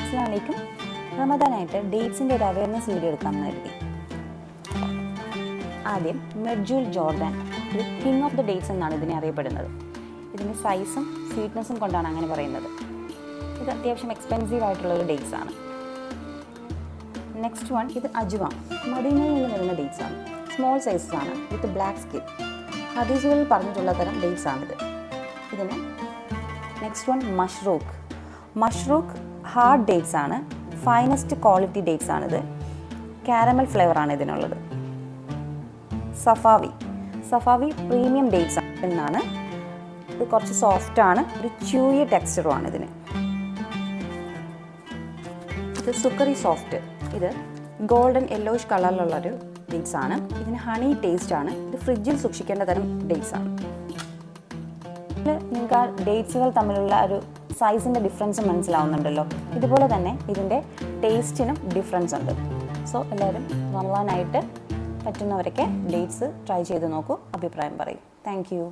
അസ്സലാമു അലൈക്കും. റമദാനായിട്ട് ഡേറ്റ്സിൻ്റെ ഒരു അവയർനെസ് വീഡിയോ എടുക്കാമെന്ന് കരുതി. ആദ്യം മെഡ്ജൂൽ ജോർദാൻ, ഒരു കിങ് ഓഫ് ദ ഡേറ്റ്സ് എന്നാണ് ഇതിനെ അറിയപ്പെടുന്നത്. ഇതിൻ്റെ സൈസും സ്വീറ്റ്നെസ്സും കൊണ്ടാണ് അങ്ങനെ പറയുന്നത്. ഇത് അത്യാവശ്യം എക്സ്പെൻസീവ് ആയിട്ടുള്ള ഒരു ഡേറ്റ്സ് ആണ്. നെക്സ്റ്റ് വൺ, ഇത് അജ്വ, മദീനയിൽ നിന്ന് വരുന്ന ഡേറ്റ്സ് ആണ്. സ്മോൾ സൈസസ് ആണ് വിത്ത് ബ്ലാക്ക് സ്കിൻ. ഹദീസുകളിൽ പറഞ്ഞിട്ടുള്ള തരം ഡേറ്റ്സ് ആണിത്. ഇതിന് നെക്സ്റ്റ് വൺ, മഷ്റൂഖ് ഹാർഡ് ഡേറ്റ്സ് ആണ്. ഫൈനസ്റ്റ് ക്വാളിറ്റി ഡേറ്റ്സ് ആണിത്. കാരമൽ ഫ്ലേവർ ആണ് ഇതിനുള്ളത്. സഫാവി പ്രീമിയം ഡേറ്റ്സ് എന്നാണ്. ഇത് കുറച്ച് സോഫ്റ്റ് ആണ്, ഒരു ച്യൂയി ടെക്സ്ചറും ആണ് ഇതിന്. ഇത് സുക്കറി സോഫ്റ്റ്, ഇത് ഗോൾഡൻ യെല്ലോയിഷ് കളറിലുള്ളൊരു ഡേറ്റ്സ് ആണ്. ഇതിന് ഹണി ടേസ്റ്റ് ആണ്. ഇത് ഫ്രിഡ്ജിൽ സൂക്ഷിക്കേണ്ട തരം ഡേറ്റ്സ് ആണ്. നിങ്ങൾക്ക് ആ ഡേറ്റ്സുകൾ തമ്മിലുള്ള ഒരു സൈസിൻ്റെ ഡിഫറൻസ് മനസ്സിലാവുന്നുണ്ടല്ലോ. ഇതുപോലെ തന്നെ ഇതിൻ്റെ ടേസ്റ്റിനും ഡിഫറൻസ് ഉണ്ട്. സോ എല്ലാവരും റമദാനായിട്ട് പറ്റുന്നവരൊക്കെ ഡേറ്റ്സ് ട്രൈ ചെയ്ത് നോക്കൂ, അഭിപ്രായം പറയും. Thank you.